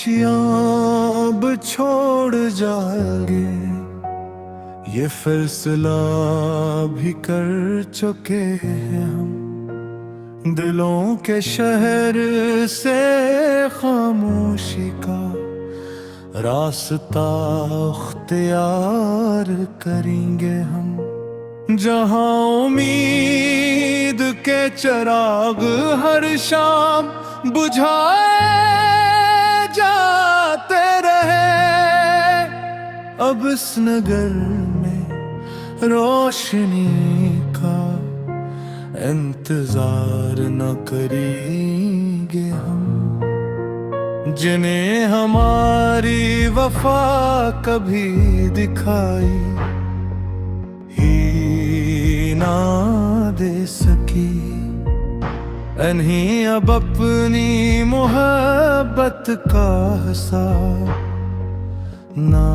खुशियाँ अब छोड़ जाएंगे, ये फैसला भी कर चुके हैं हम। दिलों के शहर से खामोशी का रास्ता अख्तियार करेंगे हम। जहाँ उम्मीद के चिराग हर शाम बुझाए जाते रहे, अब इस नगर में रोशनी का इंतजार न करेंगे हम। जिन्हें हमारी वफा कभी दिखाई ही ना दे सकी, इन्हीं अब अपनी मोहब्बत का हिसाब ना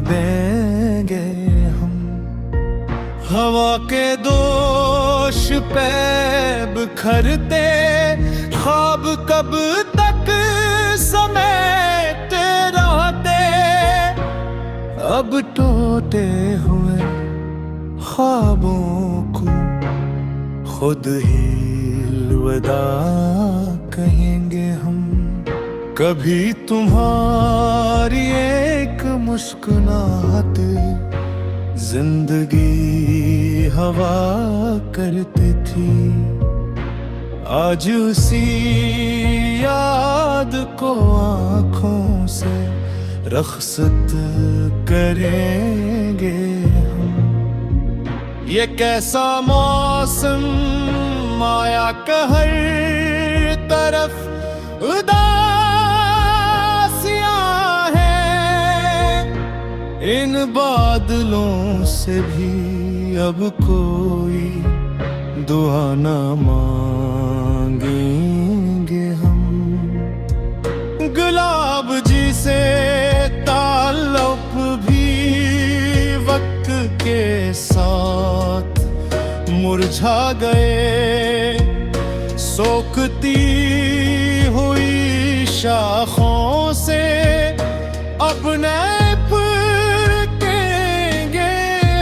देंगे हम। हवा के दोष पे बिखरते ख्वाब कब तक समेटे रहते, अब टूटे हुए ख्वाबों को खुद ही अलविदा कहेंगे हम। कभी तुम्हारी एक मुस्कुराहट जिंदगी हवा करती थी, आज उसी याद को आँखों से रख्सत करेंगे हम। ये कैसा मौसम आया कि हर तरफ उदासियां हैं, इन बादलों से भी अब कोई दुआ न मांगेंगे हम। गुलाब जी से ताल्लुक भी वक्त के साथ मुरझा गए, सोखती हुई शाखों से अपने फूटेंगे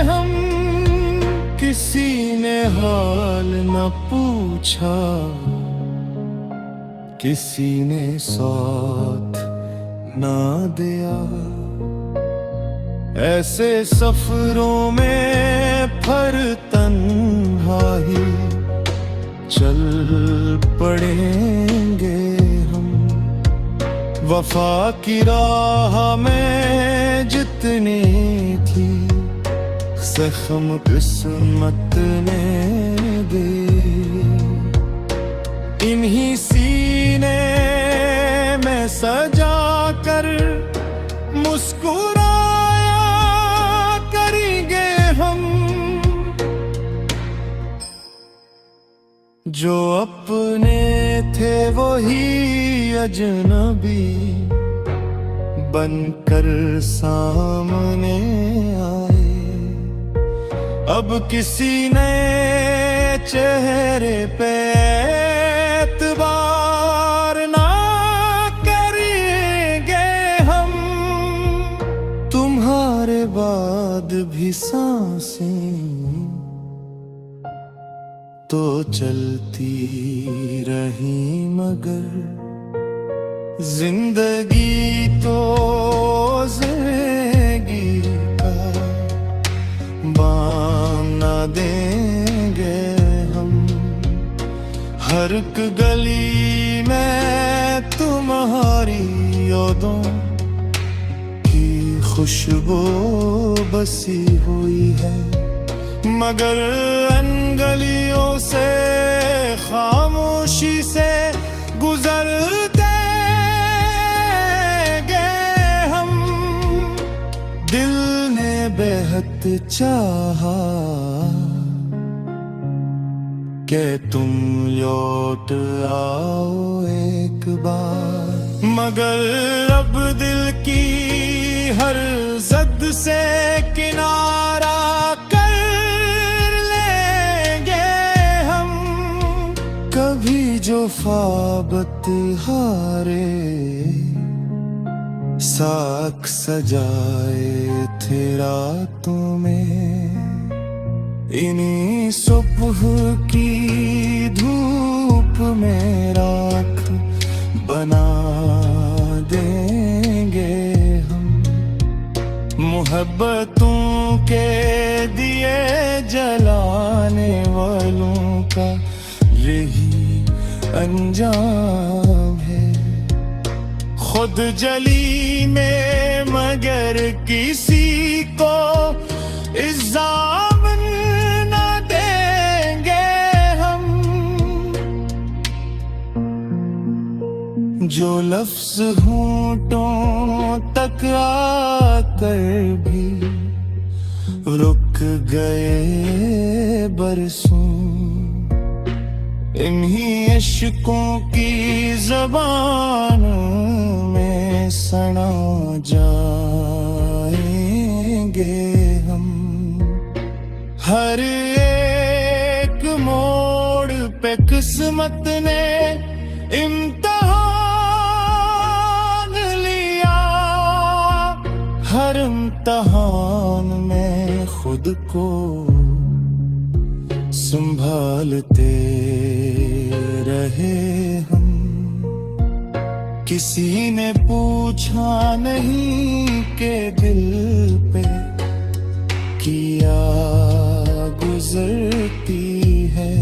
हम। किसी ने हाल न पूछा, किसी ने साथ ना दिया, ऐसे सफरों में फिर तन्हाई चल पड़ेंगे हम। वफा की राह में जितनी थी जख्म किस्मत ने दे, इन्हीं सीने में सजा कर मुस्कुराया करेंगे हम। जो अपने थे वही अजनबी बनकर सामने आए, अब किसी नए चेहरे पे एतबार ना करेंगे हम। तुम्हारे बाद भी सांसें तो चलती रही, मगर जिंदगी तो जिंदगी का बाम ना देंगे हम। हर एक गली में तुम्हारी यादों की खुशबू बसी हुई है, मगर इन गलियों से खामोशी से गुजरते हम। दिल ने बेहद चाहा कि तुम लौट आओ एक बार, मगर अब दिल की हर जद से किनारा कर लेंगे हम। कभी जो ख्वाब हारे साख सजाए थे रातों में, इन्हीं सुबह की धूप में राख बना देंगे हम। मोहब्बतों के दिए जलाने वालों का यही अंजाम है। खुद जली में मगर किसी को इल्जाम न देंगे हम। जो लफ्ज होंठों तक आकर भी रुक गए बरसों, इन्हीं इश्कों की ज़बानों में सना जाएंगे हम। हर एक मोड़ पे किस्मत ने इम्तिहान लिया, हर इम्तिहान में खुद को संभालते रहे हम। किसी ने पूछा नहीं कि दिल पे किया गुजरती है,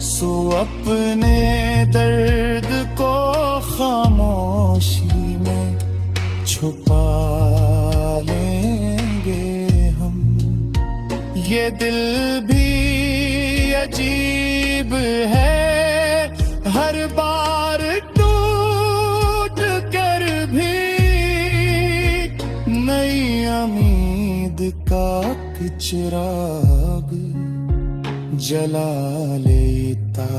सो अपने दर्द को खामोशी में छुपा लेंगे हम। ये दिल भी अजीब है, हर बार टूट कर भी नई उम्मीद का चिराग जला लेता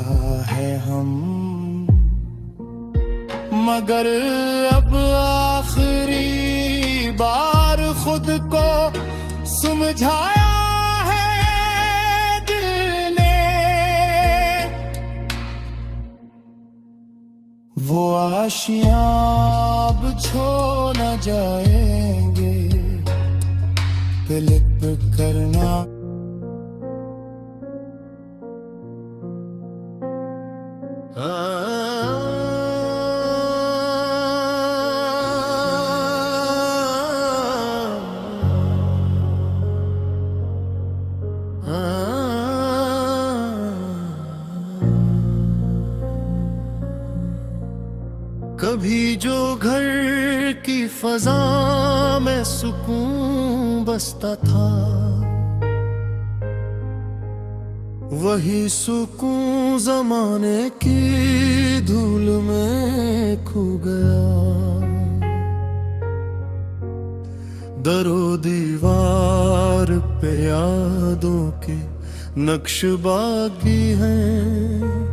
है हम। मगर अब आखिरी बार खुद को समझाया वो आशियां अब छो न जाएंगे, क्लिप करना कभी जो घर की फजा में सुकून बसता था, वही सुकून जमाने की धूल में खो गया। दरो दीवार पे यादों के नक्श बाकी हैं,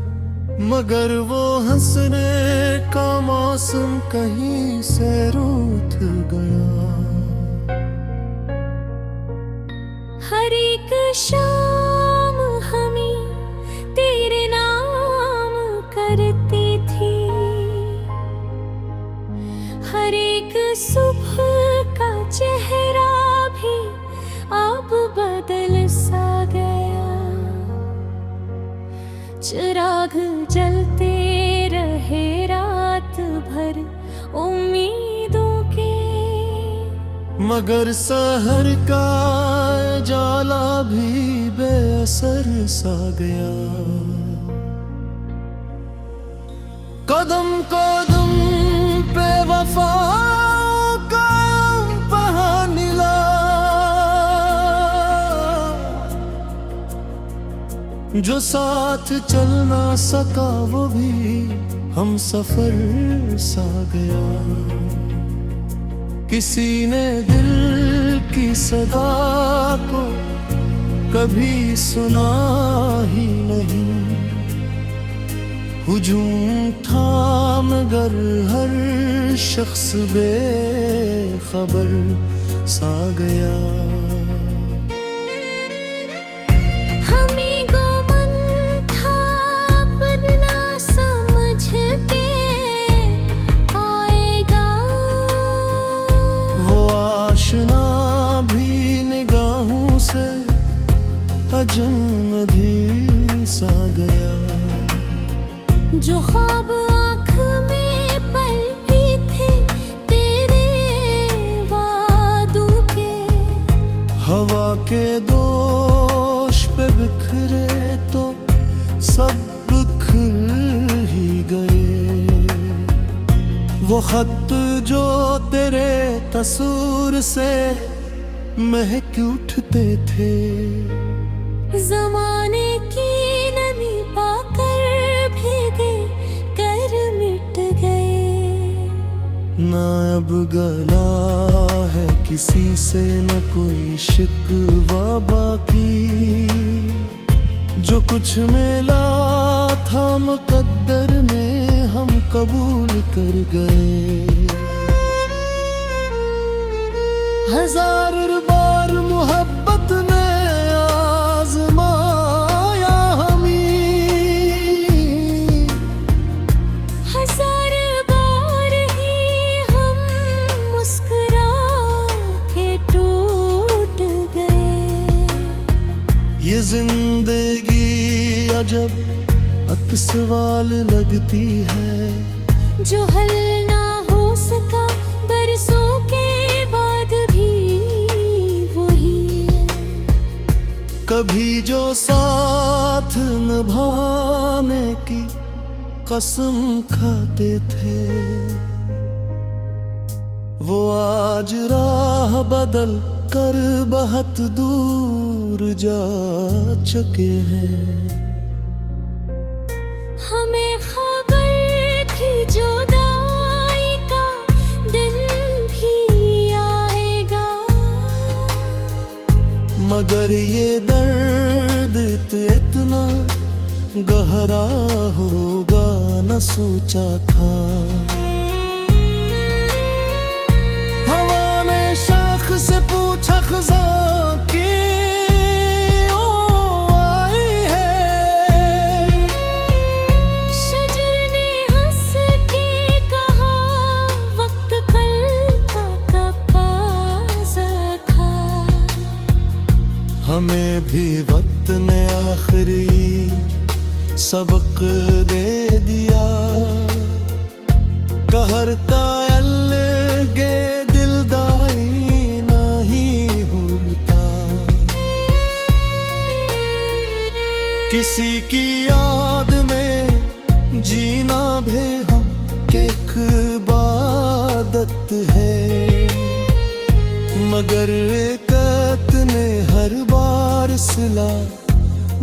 मगर वो हंसने का मौसम कहीं से रूठ गया। हर एक शाम हमें तेरे नाम करती थी, हर एक सुबह का चेहरा भी अब बदल सा गया। चिराग जलते रहे रात भर उम्मीदों के, मगर सहर का जाला भी बेअसर सा गया। कदम कदम पे वफा का पहानिला, जो साथ चल ना सका वो भी हम सफर सा गया। किसी ने दिल की सदा को कभी सुना ही नहीं, हुजूम था मगर हर शख्स बेखबर सा गया। अजनबी सा गया। जो ख्वाब आँख में पलते थे तेरे वादों के, हवा के दोष पे बिखरे तो सब बिखर ही गए। वो खत जो तेरे तस्वीर से महक उठते थे, ज़माने की नमी पाकर भीगे कर मिट गए। न अब गला है किसी से, न कोई शिकवा बाकी। जो कुछ मिला था मुकद्दर ने हम कबूल कर गए। हजार बार मोहब्बत ने आजमाया हमें, हजार बार ही हम मुस्कुरा के टूट गए। ये जिंदगी अजब अकसवाल लगती है, जो हल ना हो सका बरसों के बाद भी वही है। कभी जो साथ निभाने की कसम खाते थे, वो आज राह बदल कर बहुत दूर जा चुके हैं। हमें खबर थी जुदाई का दिन भी आएगा, मगर ये दर्द इतना गहरा होगा न सोचा था। हवा ने शाख से पूछा खज़ां की हमें भी वक्त ने आखिरी सबक दे दिया। कहरता अलगे दिलदाई नहीं भूलता, किसी की याद में जीना भी हम एक इबादत है। मगर एकत ने हर बार सिला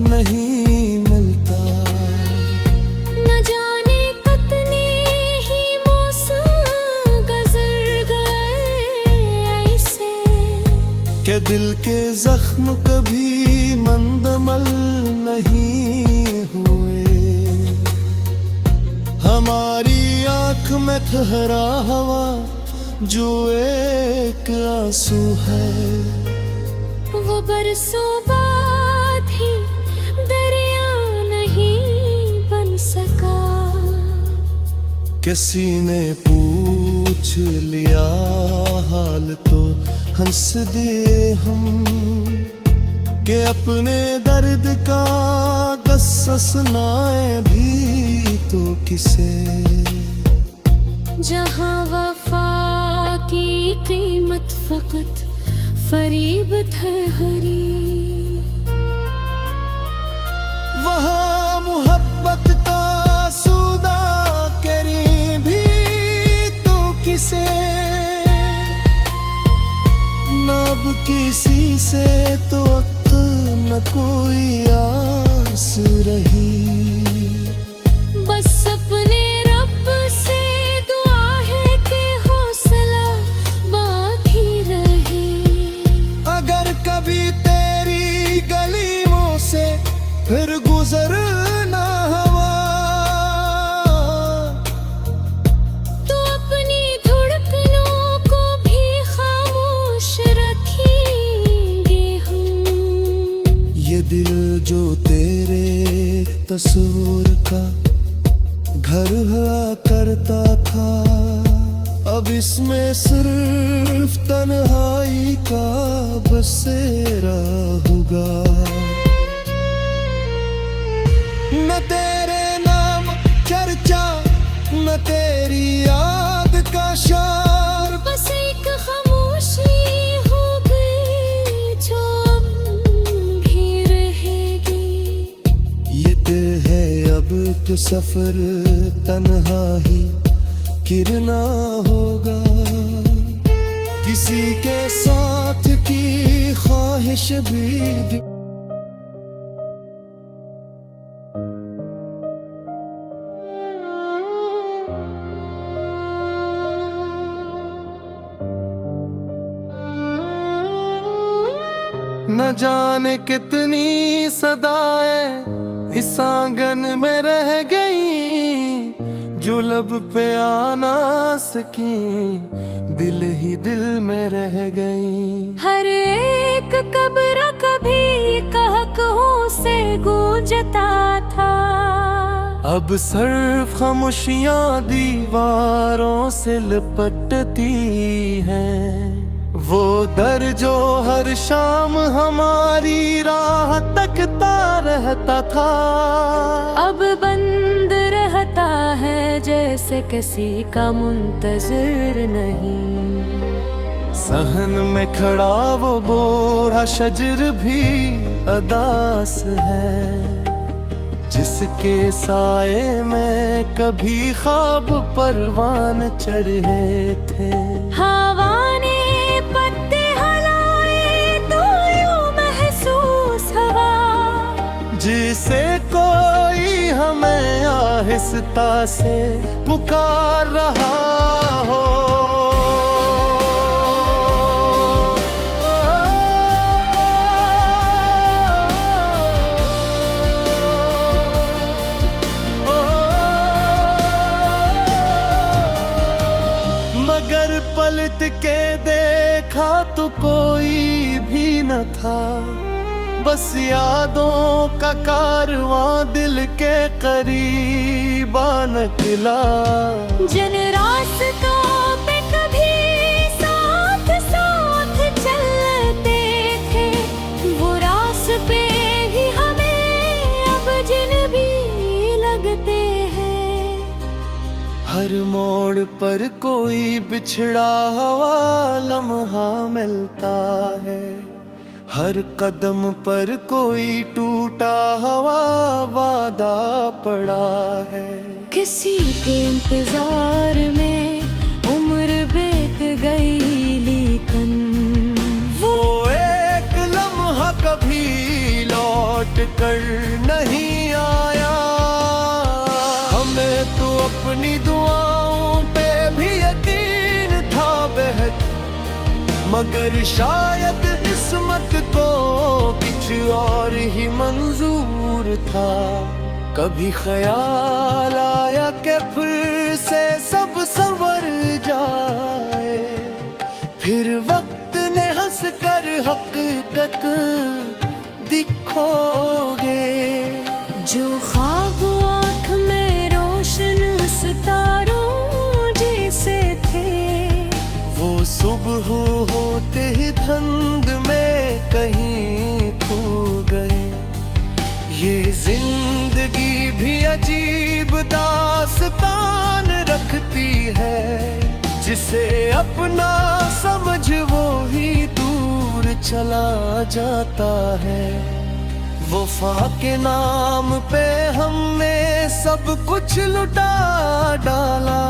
नहीं मिलता। न जाने कितने ही मौसम गुजर गए ऐसे, के दिल के जख्म कभी मंदमल नहीं हुए। हमारी आँख में ठहरा हवा जो एक आंसू है, वो बरसों बाद ही दरिया नहीं बन सका। किसी ने पूछ लिया हाल तो हंस दिए हम, कि अपने दर्द का गस्सा सुनाए भी तो किसे। जहाँ वफा की कीमत फकत फरीब ठहरी, वहाँ मोहब्बत का सौदा करी भी तो किसे। न अब किसी से तो न कोई आस रही। बस अपने रब से दुआ है कि हौसला बाकी रहे। अगर कभी तेरी गलियों से फिर गुजरना हुआ, तो अपनी धड़कनों को भी खामोश रखेंगे हम। ये दिल जो तेरे तस्वीर का घर हुआ करता था, अब इसमें सिर्फ तन्हाई का बसेरा होगा। तो सफर तन्हा ही गिरना होगा, किसी के साथ की ख्वाहिश भी न जाने कितनी सदाएं इस आंगन में रह गई, जो लब पे आ ना सकी दिल ही दिल में रह गई। हर एक कब्र कभी कहकहों से गूंजता था, अब सिर्फ खामोशियां दीवारों से लिपटती हैं। वो दर जो हर शाम हमारी राह तकता रहता था, अब बंद रहता है जैसे किसी का मुंतजिर नहीं। सहन में खड़ा वो बोरा शजर भी अदास है, जिसके साए में कभी ख्वाब परवान चढ़े थे। हवा ने पत्ते हिलाए तो यूं महसूस हवा, जिसे कोई हमें आहिस्ता से पुकार रहा हो। मगर पलट के देखा तो कोई भी न था, बस यादों का कारवां दिल के करीब आ निकला। जिन रास्तों पे कभी साथ साथ चलते थे, वो रास्ते ही हमें अब जिन भी लगते हैं। हर मोड़ पर कोई बिछड़ा हुआ लम्हा मिलता है, हर कदम पर कोई टूटा हुआ वादा पड़ा है। किसी के इंतजार में उम्र बीत गई, लेकिन वो एक लम्हा कभी लौट कर नहीं आया। हमें तो अपनी दुआओं पे भी यकीन था बेहद, मगर शायद किस्मत को कुछ और ही मंजूर था। कभी ख्याल आया कि फिर से सब संवर जाए, फिर वक्त ने हंस कर हकीकत दिखोगे। जो ख्वाब आँख में रोशन सितारों जैसे थे, वो सुबह होते ही धुंध में कहीं खो गए। ये जिंदगी भी अजीब दास्तान रखती है, जिसे अपना समझ वो ही दूर चला जाता है। वफा के नाम पे हमने सब कुछ लुटा डाला,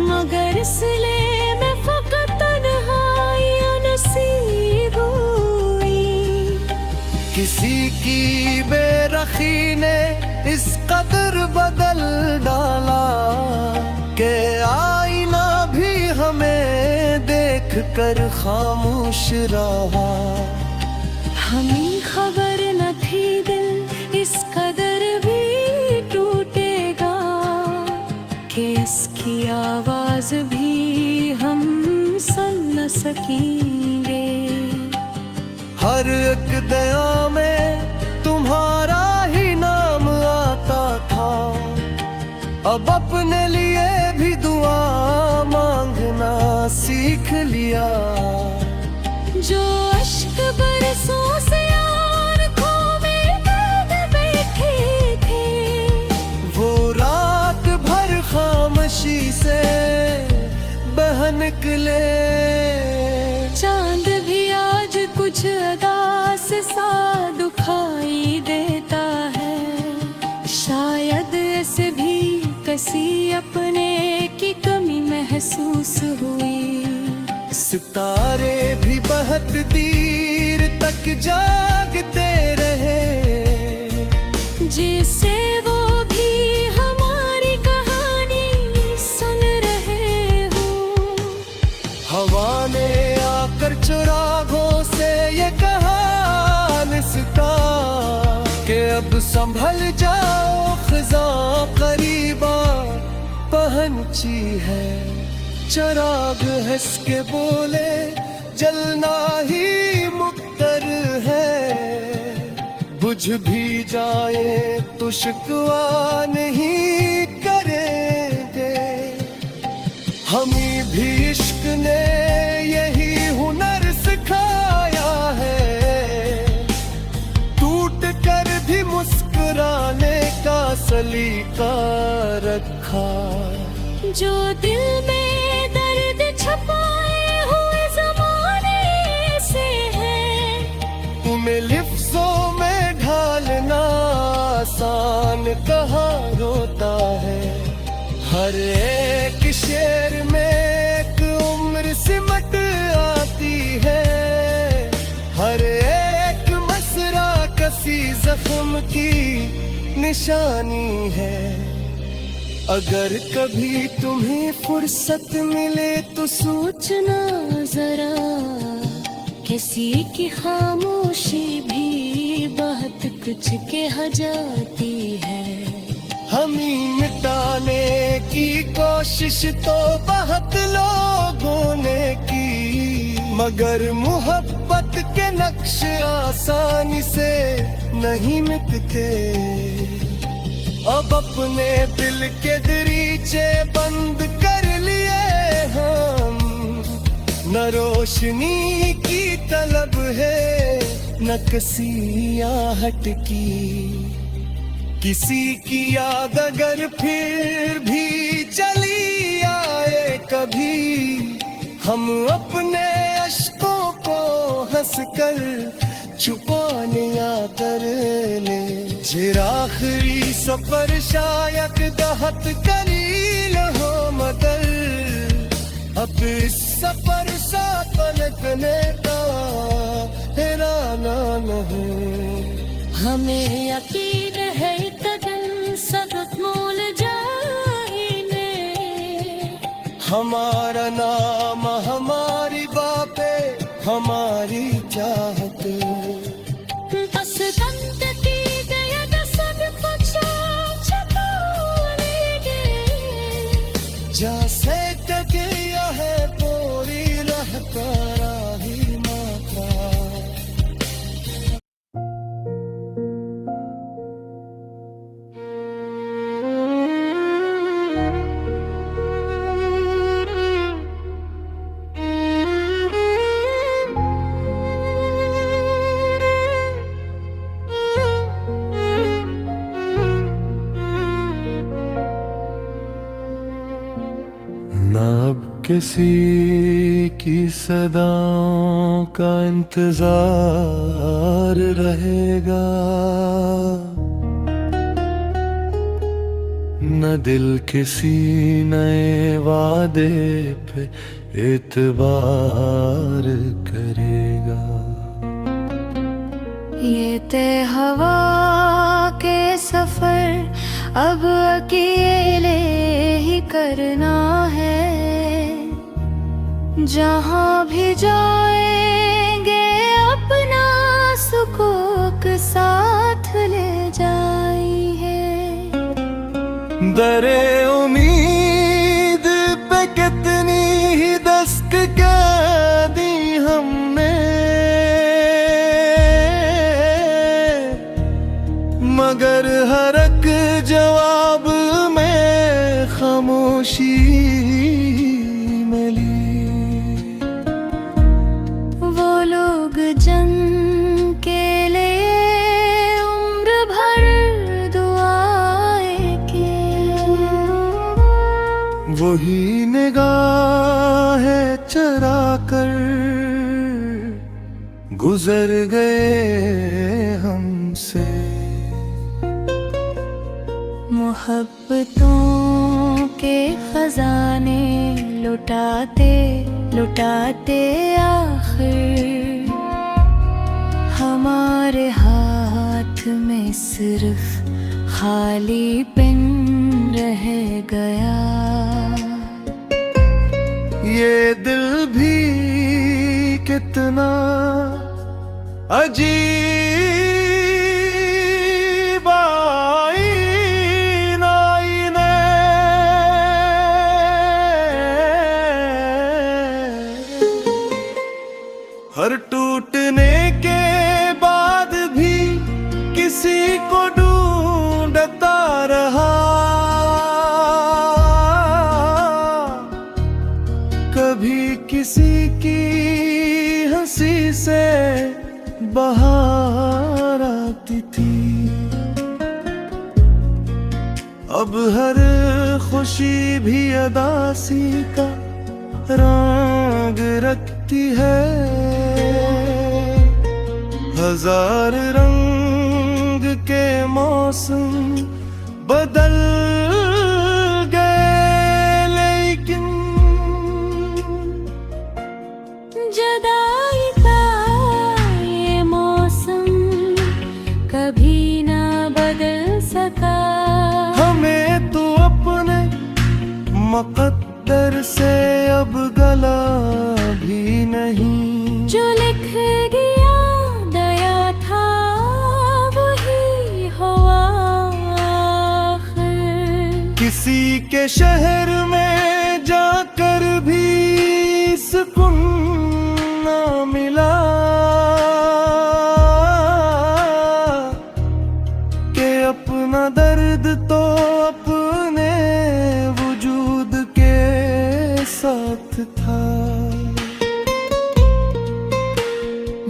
मगर सिले में फकत तन्हाइयाँ नसीब हुई। किसी की बेरखी ने इस कदर बदल डाला कि आईना भी हमें देख कर खामोश रहा। हमें खबर न थी दिल इस कदर भी टूटेगा, कि इसकी आवाज भी हम सुन न सकेंगे। हर एक दया में तुम्हारा ही नाम आता था, अब अपने लिए भी दुआ मांगना सीख लिया। जो अश्क बरसों से आँखों में दर्द बैठे थे, वो रात भर खामोशी से बह निकले। चांद भी आज कुछ उदास सा दुखाई देता है, शायद सी अपने की कमी महसूस हुई। सितारे भी बहुत देर तक जागते रहे, जिससे वो भी हमारी कहानी सुन रहे हो। हवा ने आकर चिरागों से ये कहा निस्ता कि अब संभल जाओ, खिज़ा करीबा पहुंची है। चिराग हंस के बोले जलना ही मुक्तर है, बुझ भी जाए तो शिकवा नहीं करेंगे। हमें भी इश्क ने यही हुनर सिखाया है, टूट कर भी मुस्कुराने का सलीका रखा। जो दिल में दर्द छुपाए हुए ज़माने से है, उन्हें लिफ्ज़ों में ढालना आसान कहाँ होता है। हर एक शेर में एक उम्र सिमट आती है, हर एक मसरा कसी जख्म की निशानी है। अगर कभी तुम्हें फुर्सत मिले तो सोचना जरा, किसी की खामोशी भी बहुत कुछ कह जाती है। हमें मिटाने की कोशिश तो बहुत लोगों ने की, मगर मोहब्बत के नक्श आसानी से नहीं मिटते। अब अपने दिल के दरीचे बंद कर लिए हम, न रोशनी की तलब है न किसी आहट की। किसी की याद अगर फिर भी चली आए कभी, हम अपने अश्कों को हंसकर छुपाने या कर ले। जिर आखिरी सफर शायद दहत करील हो, मगर अब इस सफर सा पलटने का हैराना नहीं। हमें यकीन है कदम सबक मोल जाएंगे। हमारा नाम हमारी बातें हमारी चाहत, बस बंद की गया तो सब कुछ छुपा लेंगे। जैसे टकिया है पूरी रहता राही माता। ना अब किसी की सदाओं का इंतजार रहेगा, न दिल किसी नए वादे पे एतबार करेगा। ये तय हवा के सफर अब अकेले ही करना है। जहाँ भी जाएंगे अपना सुकूक साथ ले जाएंगे। दरे उम्मीद पे कितनी ही दस्तक क्या दी हमने, मगर हर एक जवाब में खामोशी मिली। वो लोग जंग के लिए उम्र भर दुआएं के, वही निगाहें चरा कर गुजर गए हमसे। मोहब्बतों के खजाने लुटाते लुटाते आखिर हमारे हाथ में सिर्फ खाली पेन रह गया। ये दिल भी कितना अजीब आईना आईने, हर टूटने के बाद भी किसी को ढूंढता रहा। कभी किसी की हंसी से बहार आती थी, अब हर खुशी भी अदासी का रंग रखती है। हजार रंग के मौसम बदल गए, लेकिन जुदाई का ये मौसम कभी ना बदल सका। हमें तो अपने मुकद्दर से अब गला भी नहीं। जो लिख गया दया था वही हुआ आखिर। किसी के शहर में जाकर भी सुकून ना मिला, के अपना दर्द तो अपने वजूद के साथ था।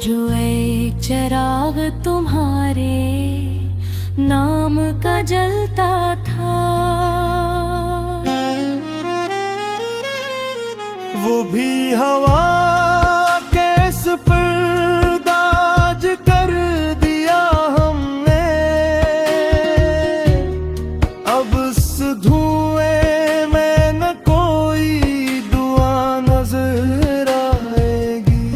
जो एक चिराग तुम्हारे नाम का जलता था, वो भी हवा के सुपर्दाज कर दिया हमने। अब इस धुएं में न कोई दुआ नजर आएगी,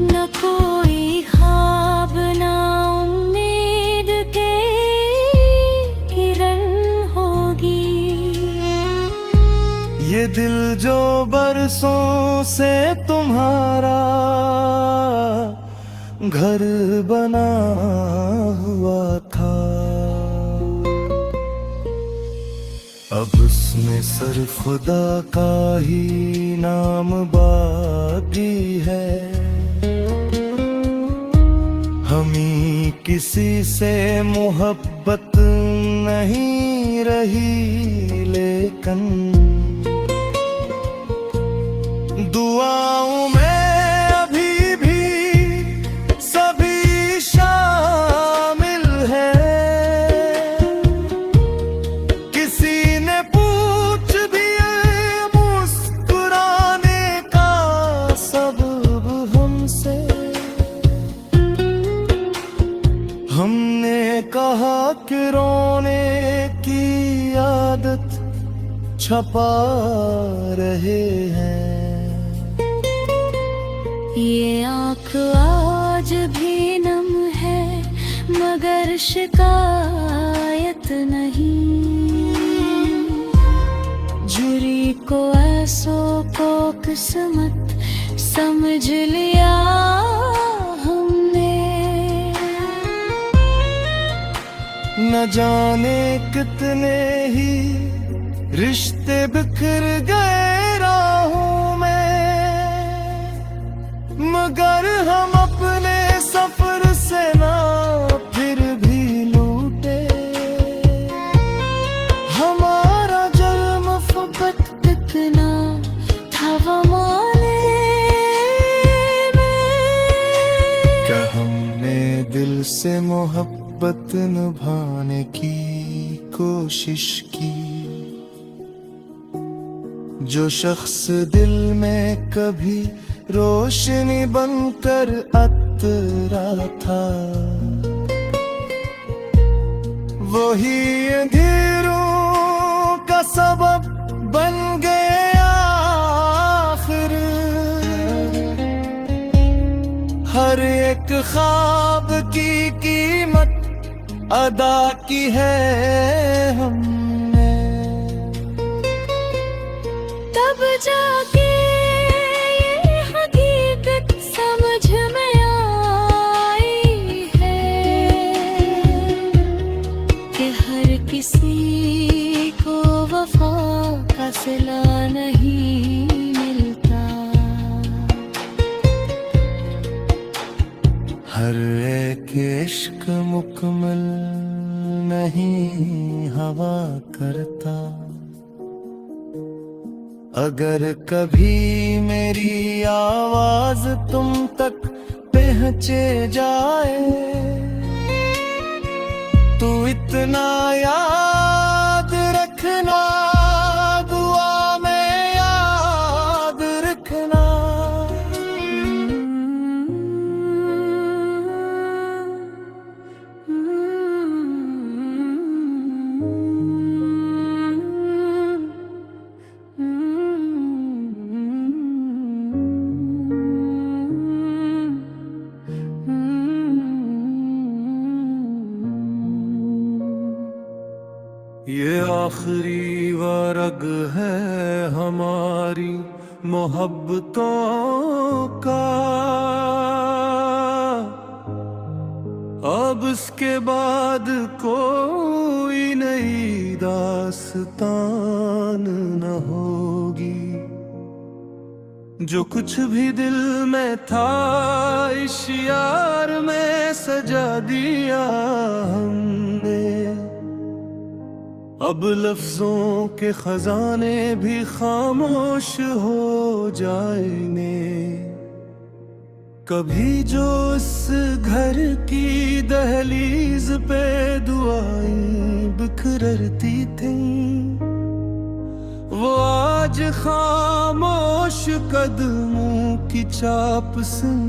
न कोई ख्वाब ना उम्मीद के किरण होगी। ये दिल जो बरसों से तुम्हारा घर बना हुआ था, अब उसमें सिर्फ खुदा का ही नाम बाकी है। हमी किसी से मोहब्बत नहीं रही, लेकिन दुआओं में अभी भी सभी शामिल हैं। किसी ने पूछ दिया मुस्कुराने का सबब हमसे, हमने कहा कि रोने की आदत छपा रहे हैं। ये आँख आज भी नम है मगर शिकायत नहीं। झुरी को ऐसों को किस्मत समझ लिया हमने। न जाने कितने ही रिश्ते बिखर गए राहों में, मगर हम अपने सफर से ना फिर भी लूटे। हमारा जन्म फकत कितना था वमाले में। क्या हमने दिल से मोहब्बत निभाने की कोशिश की? जो शख्स दिल में कभी रोशनी बनकर अतरा था, वही अंधेरों सबब बन गए आखिर। हर एक ख्वाब की कीमत अदा की है हमने। तब जाके ये हकीकत समझ में आई है कि हर किसी को वफा का सिला नहीं मिलता। हर एक इश्क मुकम्मल नहीं हवा करता। अगर कभी मेरी आवाज तुम तक पहुंचे जाए तो इतना याद रखना, दुआ में याद रखना। ये आखिरी वर्ग है हमारी मोहब्बतों का। अब इसके बाद कोई नई दास्तान न होगी। जो कुछ भी दिल में था इस यार में सजा दिया हमने। अब लफ्जों के खजाने भी खामोश हो जाएंगे। कभी जो इस घर की दहलीज पे दुआएं बिखरती थी वो आज खामोश कदमों की चाप सुन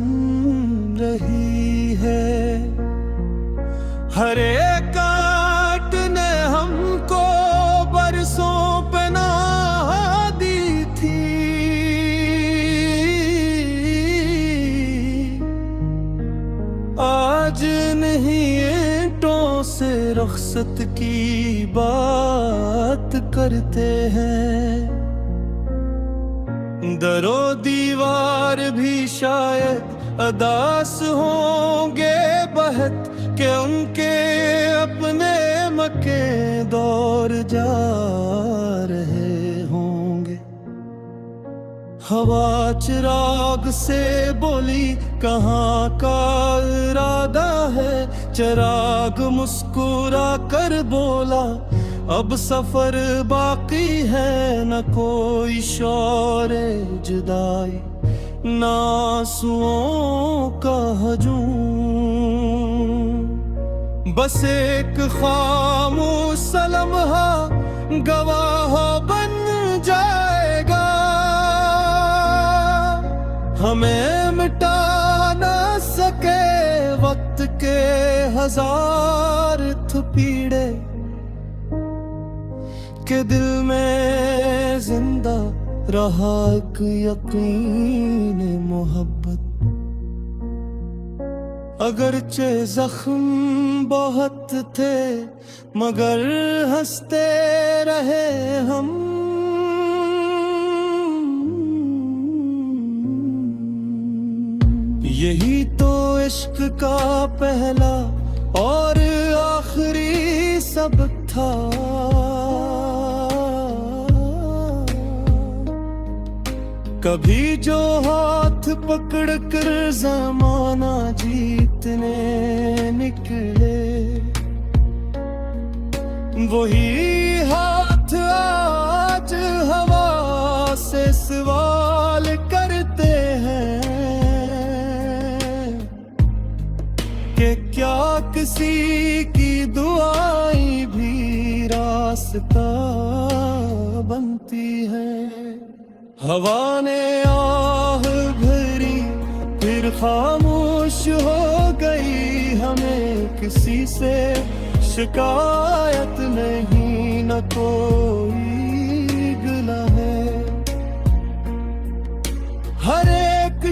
रही है। हर एक काट ने हमको बरसों पे नहा दी थी। आज नहीं ईंटों से रुखसत की बात करते हैं। दरो दीवार भी शायद अदास होंगे बहत के उनके अपने मक्के दौर जा रहे होंगे। हवा चिराग से बोली कहाँ का इरादा है। चिराग मुस्कुरा कर बोला अब सफर बाकी है। न कोई शौरे जुदाई ना आंसुओं का हजूम। बस एक खामोश लम्हा गवाह बन जाएगा। हमें मिटा ना सके वक्त के हजार थुपीड़े के दिल में जिंदा रहा एक यकीन मोहब्बत। अगरचे जख्म बहुत थे मगर हंसते रहे हम। यही तो इश्क का पहला और आखिरी सबक था। कभी जो हाथ पकड़ कर जमाना जीतने निकले वही हाथ आज हवा से सवाल करते हैं कि क्या किसी की दुआएं भी रास्ता बनती है। हवा ने आह भरी फिर खामोश हो गई। हमें किसी से शिकायत नहीं न कोई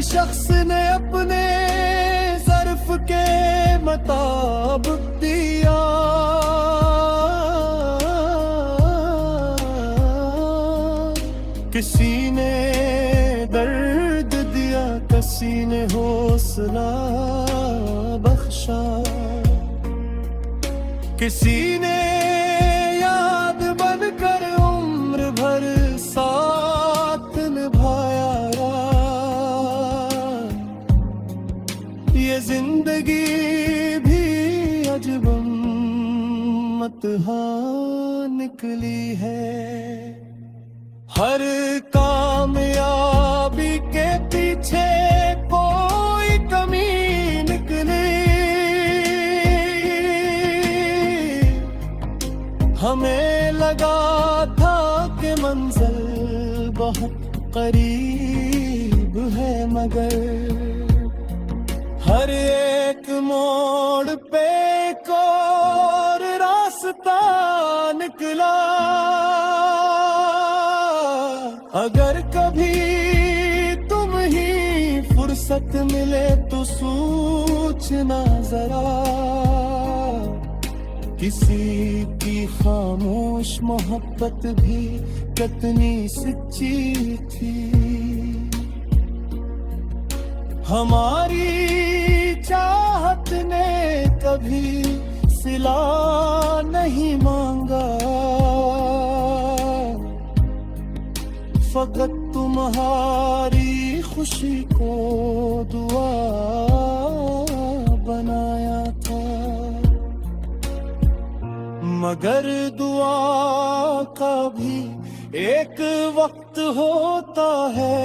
शख्स ने अपने ज़र्फ के मुताबिक दिया, किसी ने दर्द दिया, किसी ने हौसला बख्शा, किसी ने याद बनकर उम्र भर साथ निभाया। ये जिंदगी भी अजब मतहा निकली है। हर कामयाबी के पीछे कोई कमी निकली। हमें लगा था कि मंजिल बहुत करीब है, मगर हर एक मोड़ पे एक और रास्ता निकला। अगर कभी तुम ही फुर्सत मिले तो सोचना जरा, किसी की खामोश मोहब्बत भी कितनी सच्ची थी। हमारी चाहत ने कभी सिला नहीं मांगा, फकत तुम्हारी खुशी को दुआ बनाया था। मगर दुआ का भी एक वक्त होता है,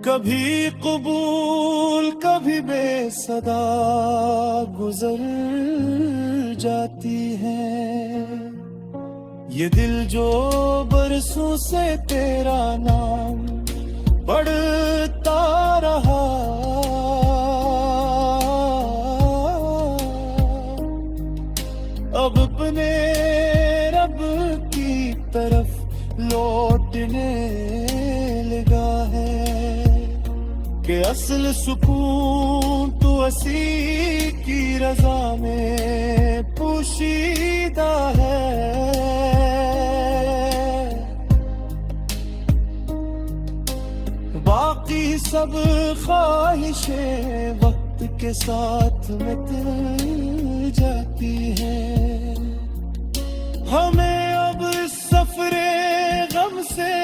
कभी कबूल कभी बेसदा गुजर जाती है। ये दिल जो बरसों से तेरा नाम पढ़ता रहा, अब अपने रब की तरफ लौटने लगा है। कि असल सुकून तो असी की रजा में पोशीदा है। बाकी सब ख्वाहिशें वक्त के साथ मिट जाती हैं। हमें अब सफरे गम से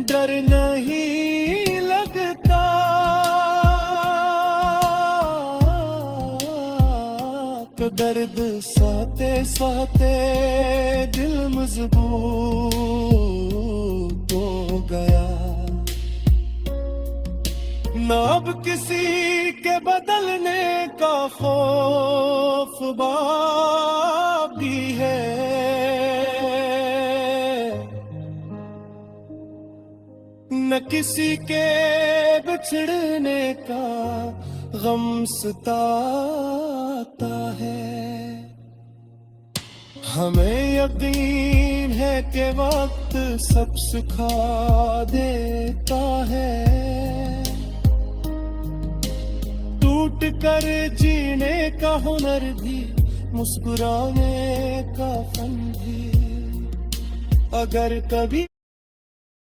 डर नहीं लगता, तो दर्द साथे साथे दिल मजबूत हो गया। न अब किसी के बदलने का खौफ बाकी है, न किसी के बिछड़ने का गम सताता है। हमें यकीन है कि वक्त सब सिखा देता है, टूट कर जीने का हुनर भी, मुस्कुराने का फन भी। अगर कभी